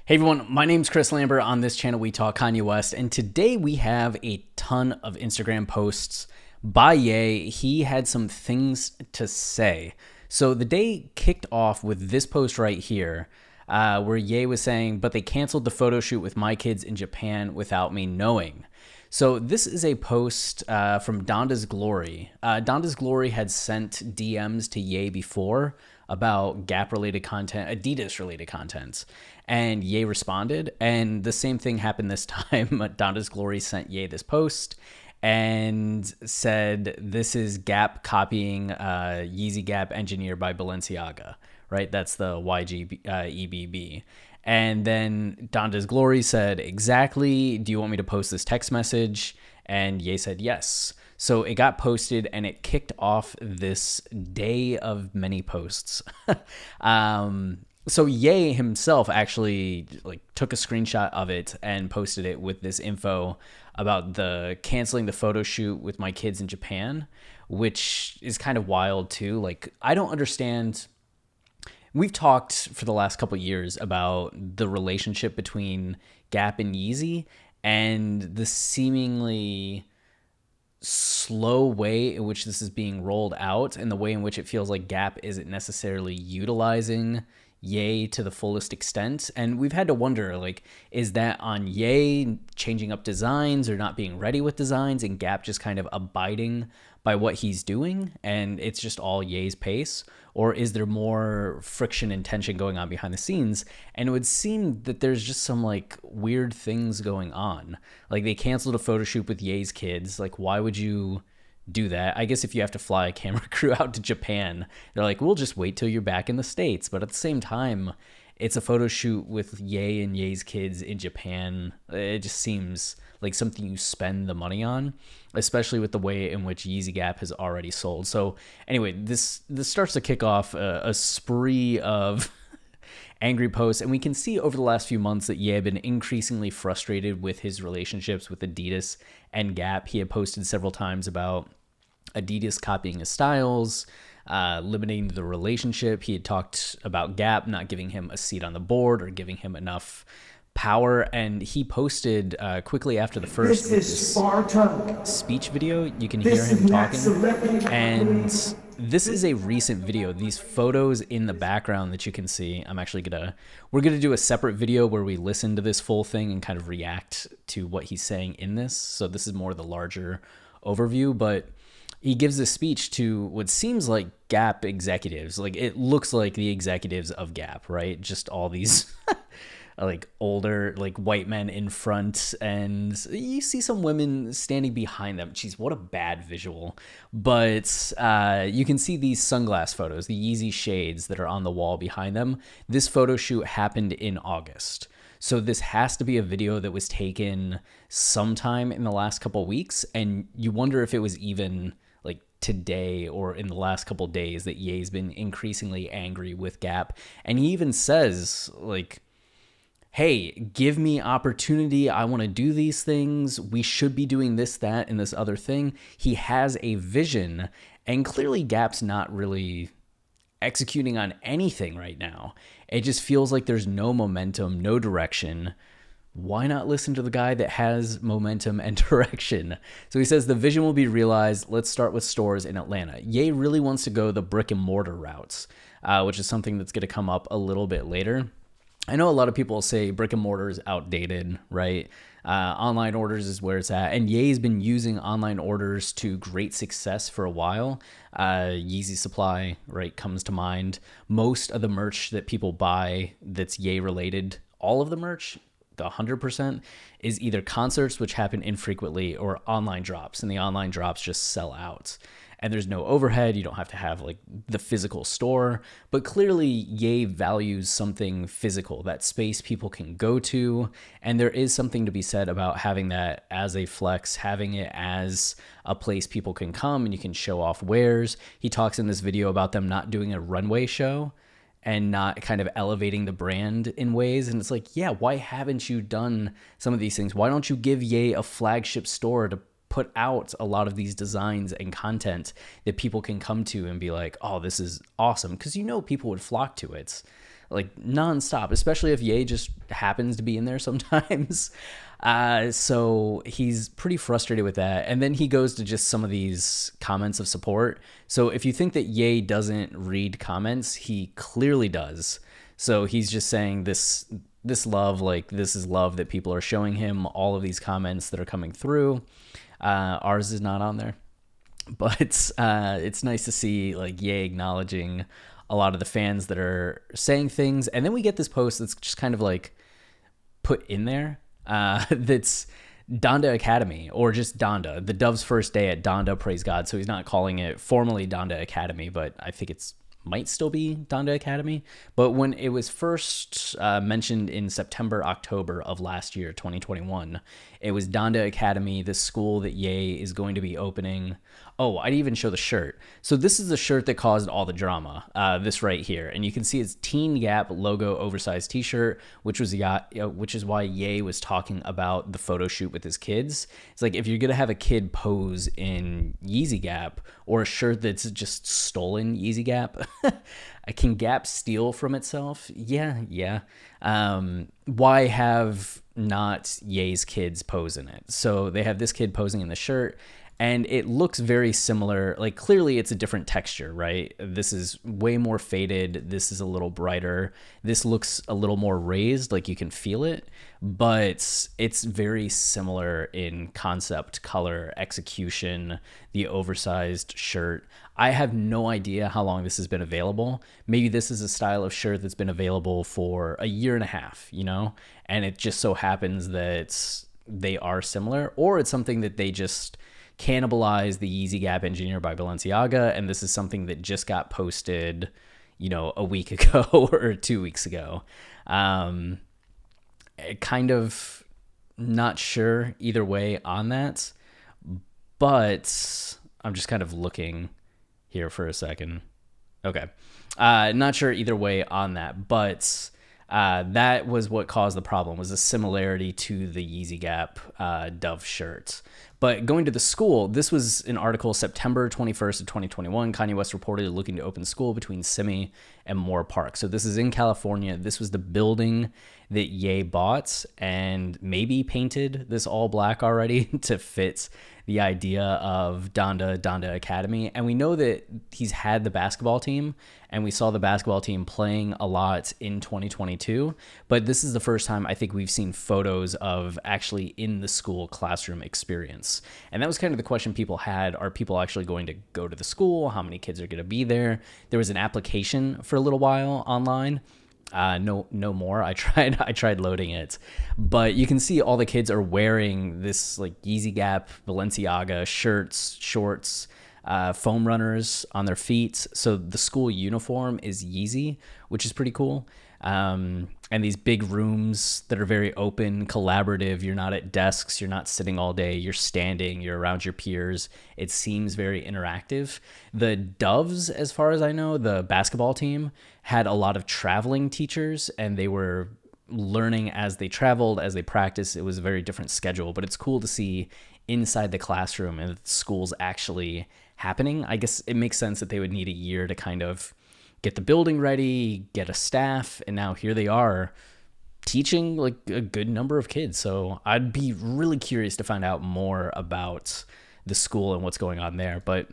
Hey everyone, my name's Chris Lambert. On this channel, we talk Kanye West, and today we have a ton of Instagram posts by Ye. He had some things to say. So the day kicked off with this post right here, where Ye was saying, but they canceled the photo shoot with my kids in Japan without me knowing. So this is a post from Donda's Glory. Donda's Glory had sent DMs to Ye before about Gap-related content, Adidas-related content, and Ye responded. And the same thing happened this time. Donda's Glory sent Ye this post and said, this is Gap copying Yeezy Gap Engineer by Balenciaga, right? That's the YG EBB. And then Donda's Glory said, exactly, do you want me to post this text message? And Ye said yes. So it got posted and it kicked off this day of many posts. So Ye himself actually took a screenshot of it and posted it with this info about the canceling the photo shoot with my kids in Japan, which is kind of wild too. I don't understand. We've talked for the last couple of years about the relationship between Gap and Yeezy and the seemingly slow way in which this is being rolled out and the way in which it feels like Gap isn't necessarily utilizing Ye to the fullest extent. And we've had to wonder, is that on Ye changing up designs or not being ready with designs and Gap just kind of abiding by what he's doing and it's just all Ye's pace? Or is there more friction and tension going on behind the scenes? And it would seem that there's just some weird things going on. They canceled a photo shoot with Ye's kids. Why would you do that? I guess if you have to fly a camera crew out to Japan, they're like, we'll just wait till you're back in the States. But at the same time, it's a photo shoot with Ye and Ye's kids in Japan. It just seems like something you spend the money on, especially with the way in which Yeezy Gap has already sold. So anyway, this starts to kick off a spree of angry posts. And we can see over the last few months that Ye had been increasingly frustrated with his relationships with Adidas and Gap. He had posted several times about Adidas copying his styles, limiting the relationship. He had talked about Gap not giving him a seat on the board or giving him enough power. And he posted quickly after the first this speech video. You can hear him talking. And this is a recent video. These photos in the background that you can see, we're gonna do a separate video where we listen to this full thing and kind of react to what he's saying in this. So this is more the larger overview, but he gives this speech to what seems like Gap executives. It looks like the executives of Gap, right? Just all these older white men in front, and you see some women standing behind them. Jeez, what a bad visual. But you can see these sunglass photos, the Yeezy shades that are on the wall behind them. This photo shoot happened in August. So this has to be a video that was taken sometime in the last couple of weeks, and you wonder if it was even today or in the last couple of days that Ye's been increasingly angry with Gap. And he even says, hey, give me opportunity. I want to do these things. We should be doing this, that, and this other thing. He has a vision, and clearly Gap's not really executing on anything right now. It just feels like there's no momentum, no direction. Why not listen to the guy that has momentum and direction? So he says the vision will be realized. Let's start with stores in Atlanta. Ye really wants to go the brick and mortar routes, which is something that's going to come up a little bit later. I know a lot of people say brick and mortar is outdated, right? Online orders is where it's at. And Ye's been using online orders to great success for a while. Yeezy Supply, right, comes to mind. Most of the merch that people buy that's Ye related, all of the merch, the 100%, is either concerts, which happen infrequently, or online drops. And the online drops just sell out. And there's no overhead. You don't have to have the physical store. But clearly, Ye values something physical, that space people can go to. And there is something to be said about having that as a flex, having it as a place people can come and you can show off wares. He talks in this video about them not doing a runway show and not kind of elevating the brand in ways. And it's yeah, why haven't you done some of these things? Why don't you give Ye a flagship store to put out a lot of these designs and content that people can come to and be like, oh, this is awesome? Because people would flock to it. like nonstop, especially if Ye just happens to be in there sometimes. So he's pretty frustrated with that. And then he goes to just some of these comments of support. So if you think that Ye doesn't read comments, he clearly does. So he's just saying this love, like this is love that people are showing him. All of these comments that are coming through, ours is not on there, but it's nice to see like Ye acknowledging a lot of the fans that are saying things. And then we get this post that's just kind of like put in there, that's Donda Academy, or just Donda, the Dove's first day at Donda, praise God. So he's not calling it formally Donda Academy, but I think it's might still be Donda Academy. But when it was first mentioned in September, October of last year, 2021, it was Donda Academy, this school that Ye is going to be opening. Oh, I didn't even show the shirt. So this is the shirt that caused all the drama, this right here. And you can see it's Teen Gap logo oversized t-shirt, which is why Ye was talking about the photo shoot with his kids. It's like, if you're going to have a kid pose in Yeezy Gap, or a shirt that's just stolen Yeezy Gap, can Gap steal from itself? Yeah. Why have not Ye's kids pose in it? So they have this kid posing in the shirt, and it looks very similar. Like, clearly it's a different texture, right? This is way more faded. This is a little brighter. This looks a little more raised, like you can feel it, but it's very similar in concept, color, execution, the oversized shirt. I have no idea how long this has been available. Maybe this is a style of shirt that's been available for a year and a half, and it just so happens that they are similar, or it's something that they just cannibalize the Yeezy Gap Engineer by Balenciaga, and this is something that just got posted, a week ago or 2 weeks ago. Kind of not sure either way on that, but I'm just kind of looking here for a second. Okay. Not sure either way on that, but that was what caused the problem, was a similarity to the Yeezy Gap Dove shirt. But going to the school, this was an article September 21st of 2021. Kanye West reportedly looking to open school between Simi and Moore Park. So this is in California. This was the building that Ye bought and maybe painted this all black already to fit the idea of Donda Academy. And we know that he's had the basketball team, and we saw the basketball team playing a lot in 2022. But this is the first time I think we've seen photos of actually in the school classroom experience. And that was kind of the question people had. Are people actually going to go to the school? How many kids are going to be there? There was an application for a little while online. No more. I tried loading it, but you can see all the kids are wearing this like Yeezy Gap, Balenciaga shirts, shorts, foam runners on their feet. So the school uniform is Yeezy, which is pretty cool. And these big rooms that are very open, collaborative. You're not at desks. You're not sitting all day. You're standing. You're around your peers. It seems very interactive. The Doves, as far as I know, the basketball team, had a lot of traveling teachers, and they were learning as they traveled, as they practiced. It was a very different schedule, but it's cool to see inside the classroom and the school's actually happening. I guess it makes sense that they would need a year to kind of get the building ready, get a staff, and now here they are teaching like a good number of kids. So I'd be really curious to find out more about the school and what's going on there. But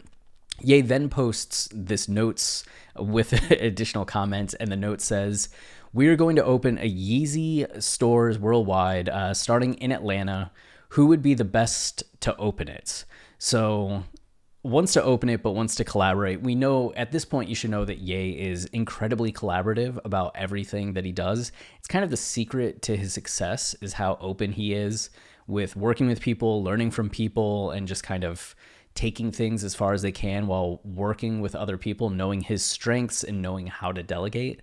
Ye then posts this notes with additional comments, and the note says, "We are going to open a Yeezy stores worldwide, starting in Atlanta. Who would be the best to open it?" So wants to open it, but wants to collaborate. We know at this point, you should know that Ye is incredibly collaborative about everything that he does. It's kind of the secret to his success, is how open he is with working with people, learning from people, and just kind of taking things as far as they can while working with other people, knowing his strengths and knowing how to delegate.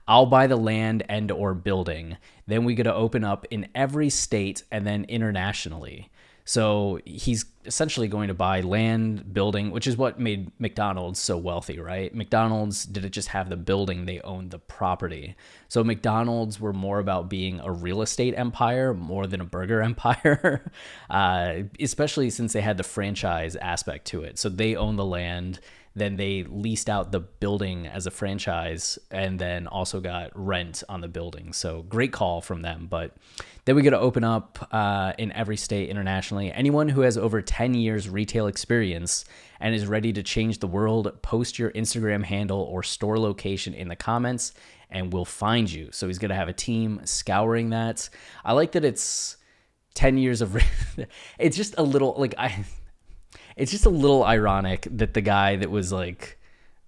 "I'll buy the land and or building. Then we got to open up in every state and then internationally." So he's essentially going to buy land, building, which is what made McDonald's so wealthy, right? McDonald's didn't just have the building, they owned the property. So McDonald's were more about being a real estate empire more than a burger empire, especially since they had the franchise aspect to it. So they own the land, then they leased out the building as a franchise and then also got rent on the building. So great call from them. But then we get to open up in every state internationally. Anyone who has over 10 years retail experience and is ready to change the world, post your Instagram handle or store location in the comments and we'll find you. So he's going to have a team scouring that. I like that it's 10 years of it's just a little like it's just a little ironic that the guy that was like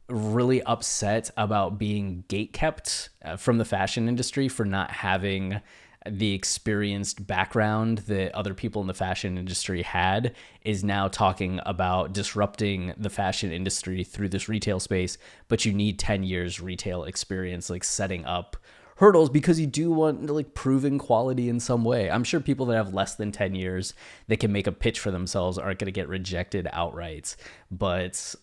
really upset about being gatekept from the fashion industry for not having the experienced background that other people in the fashion industry had is now talking about disrupting the fashion industry through this retail space, but you need 10 years retail experience, like setting up hurdles because you do want like proven quality in some way. I'm sure people that have less than 10 years that can make a pitch for themselves aren't going to get rejected outright, but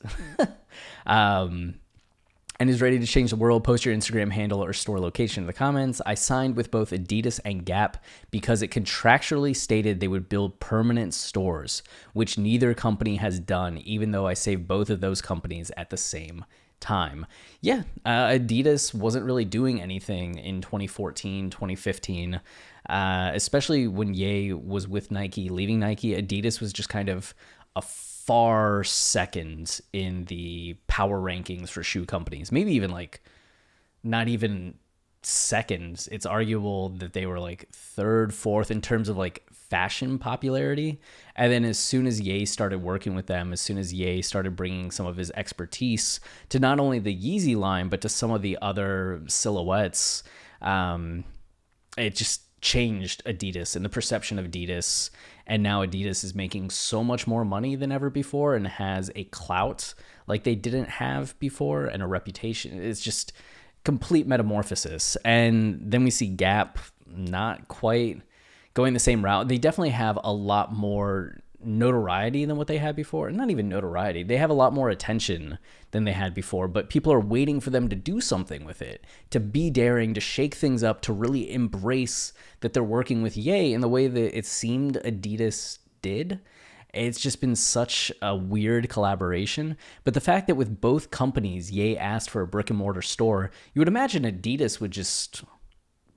and is ready to change the world, post your Instagram handle or store location in the comments. I signed with both Adidas and Gap because it contractually stated they would build permanent stores, which neither company has done, even though I saved both of those companies at the same time. Yeah, Adidas wasn't really doing anything in 2014, 2015, especially when Ye was with Nike, leaving Nike. Adidas was just kind of a far second in the power rankings for shoe companies. Maybe even like not even second. It's arguable that they were like third, fourth in terms of like fashion popularity. And then as soon as Ye started working with them, as soon as Ye started bringing some of his expertise to not only the Yeezy line, but to some of the other silhouettes, it just changed Adidas and the perception of Adidas. And now Adidas is making so much more money than ever before and has a clout like they didn't have before and a reputation. It's just complete metamorphosis. And then we see Gap not quite going the same route. They definitely have a lot more notoriety than what they had before. Not even notoriety. They have a lot more attention than they had before, but people are waiting for them to do something with it, to be daring, to shake things up, to really embrace that they're working with Ye in the way that it seemed Adidas did. It's just been such a weird collaboration. But the fact that with both companies, Ye asked for a brick and mortar store, you would imagine Adidas would just,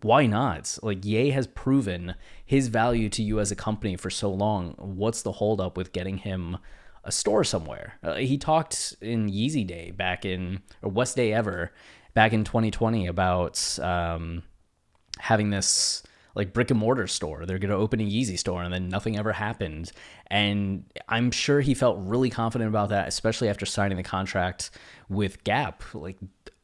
why not? Like, Ye has proven his value to you as a company for so long. What's the holdup with getting him a store somewhere? He talked in Yeezy Day back in, or West Day Ever, back in 2020 about having this like brick and mortar store. They're going to open a Yeezy store, and then nothing ever happened. And I'm sure he felt really confident about that, especially after signing the contract with Gap. Like,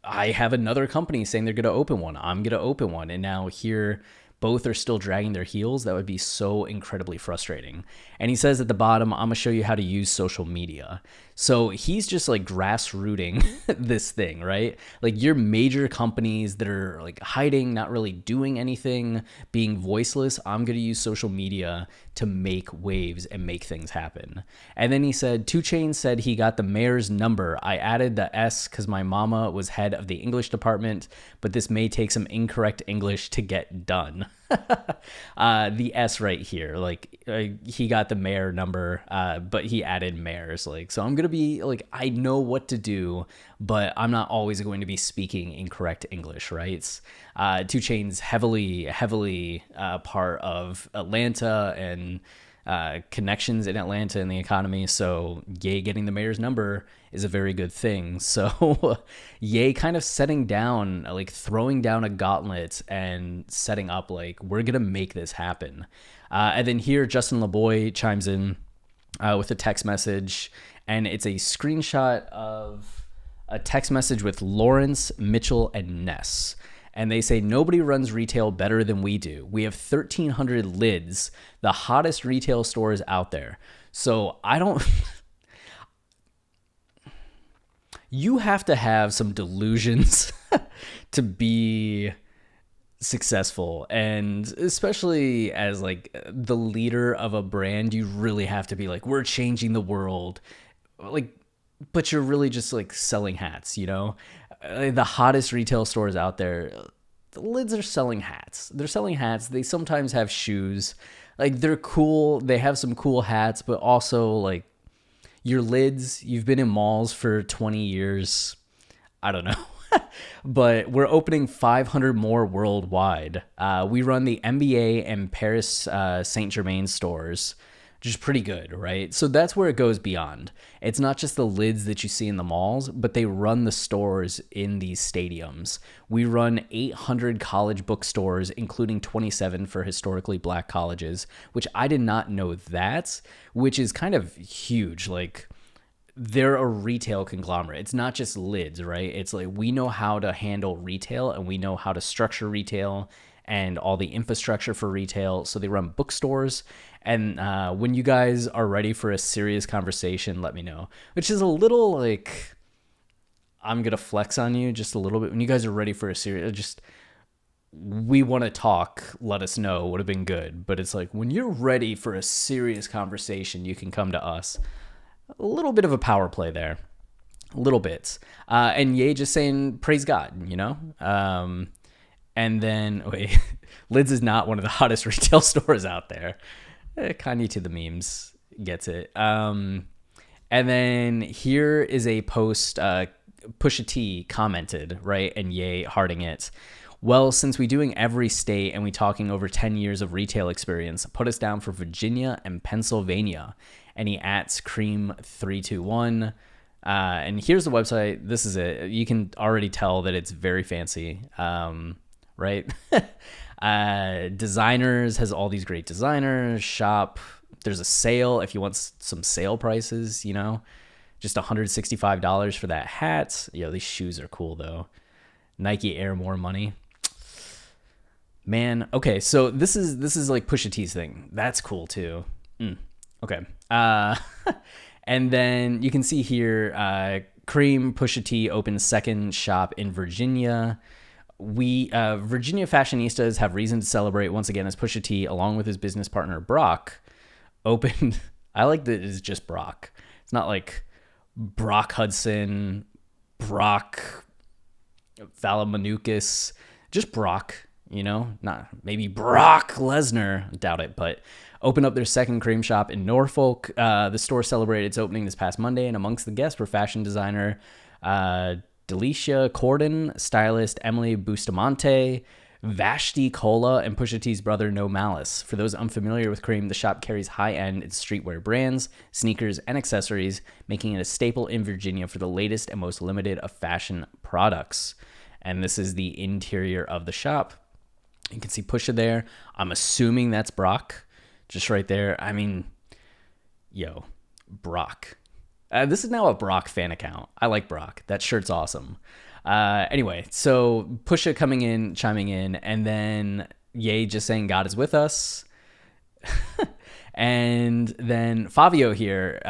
I have another company saying they're going to open one. I'm going to open one. And now here, both are still dragging their heels. That would be so incredibly frustrating. And he says at the bottom, I'm going to show you how to use social media. So he's just like grassrooting this thing, right? Like, your major companies that are like hiding, not really doing anything, being voiceless, I'm going to use social media to make waves and make things happen. And then he said, 2 Chainz said he got the mayor's number. I added the S because my mama was head of the English department, but this may take some incorrect English to get done. The S right here, like he got the mayor number, but he added mayors. Like, so I'm gonna be like, I know what to do, but I'm not always going to be speaking incorrect English, right? 2 Chainz heavily part of Atlanta and connections in Atlanta and the economy. So Ye getting the mayor's number is a very good thing. So Ye kind of setting down, like throwing down a gauntlet and setting up like, we're going to make this happen. And then here, Justin LeBoy chimes in with a text message, and it's a screenshot of a text message with Lawrence, Mitchell, and Ness. And they say, nobody runs retail better than we do. We have 1,300 lids, the hottest retail stores out there. So I don't... You have to have some delusions to be successful. And especially as like the leader of a brand, you really have to be like, we're changing the world. Like, but you're really just like selling hats, you know? The hottest retail stores out there, the lids are selling hats. They're selling hats. They sometimes have shoes. Like, they're cool. They have some cool hats, but also like your lids, you've been in malls for 20 years. I don't know. But we're opening 500 more worldwide. We run the NBA and Paris Saint Germain stores, which is pretty good, right? So that's where it goes beyond. It's not just the lids that you see in the malls, but they run the stores in these stadiums. We run 800 college bookstores, including 27 for historically black colleges, which I did not know that, which is kind of huge. Like, they're a retail conglomerate. It's not just lids, right? It's like we know how to handle retail and we know how to structure retail and all the infrastructure for retail. So they run bookstores. And when you guys are ready for a serious conversation, let me know. Which is a little like, I'm going to flex on you just a little bit. When you guys are ready for a serious, just, we want to talk, let us know, would have been good. But it's like, when you're ready for a serious conversation, you can come to us. A little bit of a power play there. A little bit. And Ye just saying, praise God, you know? And then, wait, Lids is not one of the hottest retail stores out there. Kanye to the memes gets it. And then here is a post, Pusha T commented, right? And Ye hearting it. Well, since we doing every state and we talking over 10 years of retail experience, put us down for Virginia and Pennsylvania. And he ats Cream321. And here's the website. This is it. You can already tell that it's very fancy, right? Designers has all these great designers. Shop. There's a sale if you want some sale prices, you know. Just $165 for that hat. Yo, these shoes are cool, though. Nike Air more money. Man, okay, so this is like Pusha T's thing. That's cool, too. Okay. And then you can see here, Cream Pusha T opens second shop in Virginia. Virginia fashionistas have reason to celebrate once again as Pusha T, along with his business partner Brock, opened. I like that it's just Brock. It's not like Brock Hudson, Brock Valamanukis, just Brock. You know, not maybe Brock Lesnar. Doubt it, but opened up their second cream shop in Norfolk. The store celebrated its opening this past Monday, and amongst the guests were fashion designer Delicia Corden, stylist Emily Bustamante, Vashti Cola, and Pusha T's brother No Malice. For those unfamiliar with Cream, the shop carries high-end streetwear brands, sneakers, and accessories, making it a staple in Virginia for the latest and most limited of fashion products. And this is the interior of the shop. You can see Pusha there. I'm assuming that's Brock. Just right there. I mean, yo, Brock. This is now a Brock fan account. I like Brock. That shirt's awesome. Anyway, so Pusha coming in, chiming in, and then Ye just saying God is with us. And then Fabio here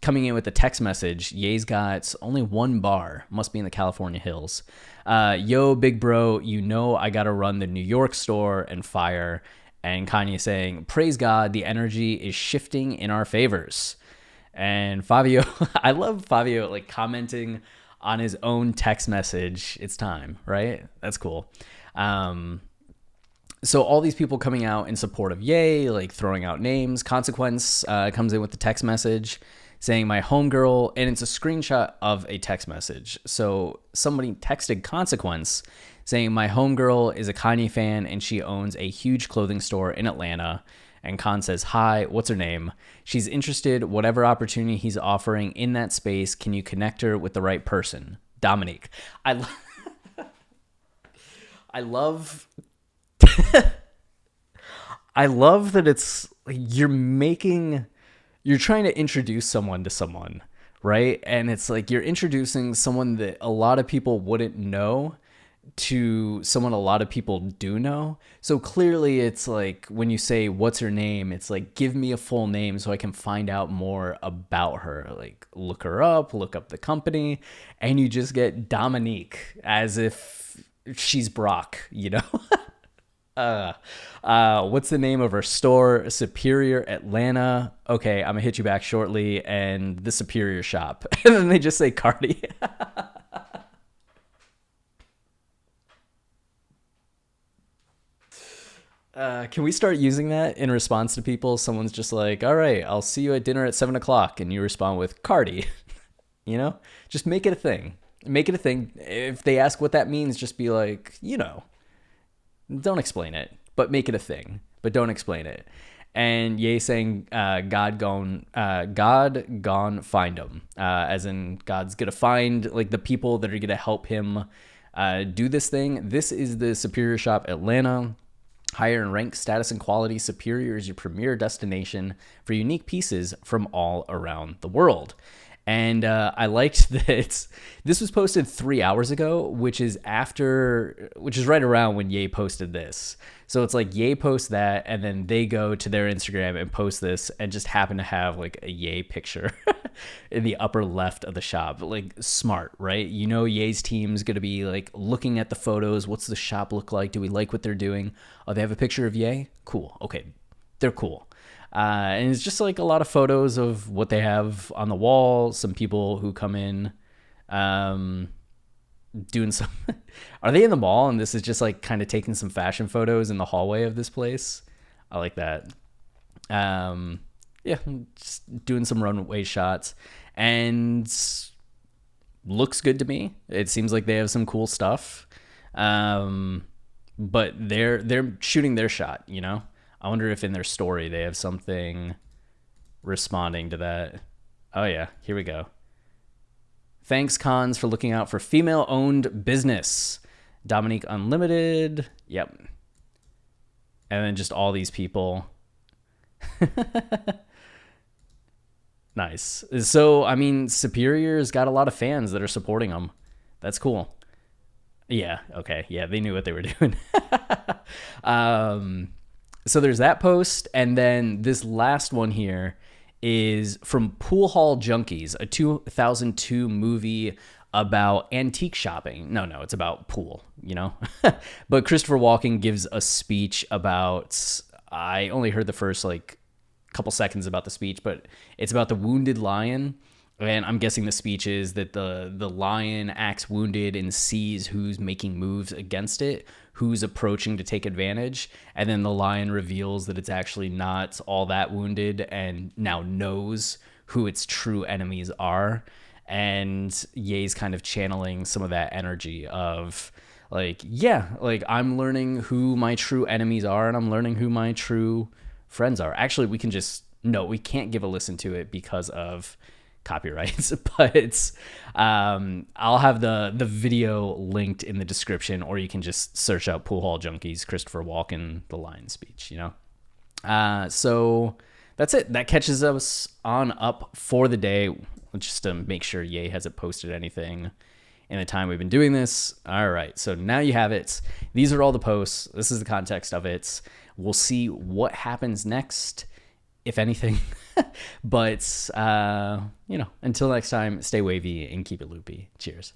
coming in with a text message. Ye's got only one bar. Must be in the California hills. Yo, big bro, you know I got to run the New York store and fire. And Kanye saying, praise God, the energy is shifting in our favors. And Fabio, I love Fabio like commenting on his own text message. It's time, right? That's cool. So all these people coming out in support of Ye, like throwing out names. Consequence comes in with the text message saying my homegirl, and it's a screenshot of a text message. So somebody texted Consequence saying my homegirl is a Kanye fan and she owns a huge clothing store in Atlanta. And Con says, hi, what's her name? She's interested, whatever opportunity he's offering in that space, can you connect her with the right person? Dominique. I love I love that it's you're trying to introduce someone to someone, right? And it's like you're introducing someone that a lot of people wouldn't know to someone a lot of people do know. So clearly it's like when you say what's her name, it's like give me a full name so I can find out more about her. Like look her up, look up the company, and you just get Dominique as if she's Brock, you know? What's the name of her store? Superior Atlanta. Okay, I'm gonna hit you back shortly. And the Superior shop. And then they just say Cardi. Can we start using that in response to people? Someone's just like, all right, I'll see you at dinner at 7 o'clock. And you respond with Cardi, you know, just make it a thing. Make it a thing. If they ask what that means, just be like, don't explain it, but make it a thing, but don't explain it. And Ye saying, God gone find him, as in God's gonna find like the people that are gonna help him do this thing. This is the Superior Shop Atlanta. Higher in rank, status, and quality, Superior is your premier destination for unique pieces from all around the world. And I liked that this was posted 3 hours ago, which is right around when Ye posted this. So it's like Ye posts that, and then they go to their Instagram and post this, and just happen to have like a Ye picture in the upper left of the shop. Like, smart, right? Ye's team's gonna be like looking at the photos. What's the shop look like? Do we like what they're doing? Oh, they have a picture of Ye? Cool. Okay, they're cool. And it's just like a lot of photos of what they have on the wall. Some people who come in doing some... Are they in the mall? And this is just like kind of taking some fashion photos in the hallway of this place. I like that. Yeah, just doing some runway shots. And looks good to me. It seems like they have some cool stuff. But they're shooting their shot, I wonder if in their story they have something responding to that. Oh, yeah. Here we go. Thanks, Cons, for looking out for female-owned business. Dominique Unlimited. Yep. And then just all these people. Nice. So, I mean, Superior's got a lot of fans that are supporting them. That's cool. Yeah. Okay. Yeah, they knew what they were doing. So there's that post, and then this last one here is from Pool Hall Junkies, a 2002 movie about antique shopping. No, it's about pool, But Christopher Walken gives a speech about, I only heard the first like couple seconds about the speech, but it's about the wounded lion. And I'm guessing the speech is that the lion acts wounded and sees who's making moves against it, who's approaching to take advantage. And then the lion reveals that it's actually not all that wounded and now knows who its true enemies are. And Ye's kind of channeling some of that energy of like, yeah, like I'm learning who my true enemies are and I'm learning who my true friends are. Actually, we can't give a listen to it because of copyrights, but I'll have the video linked in the description, or you can just search out Pool Hall Junkies, Christopher Walken, the lion speech, So that's it. That catches us on up for the day, just to make sure Ye hasn't posted anything in the time we've been doing this. All right, so now you have it. These are all the posts. This is the context of it. We'll see what happens next, if anything. But, until next time, stay wavy and keep it loopy. Cheers.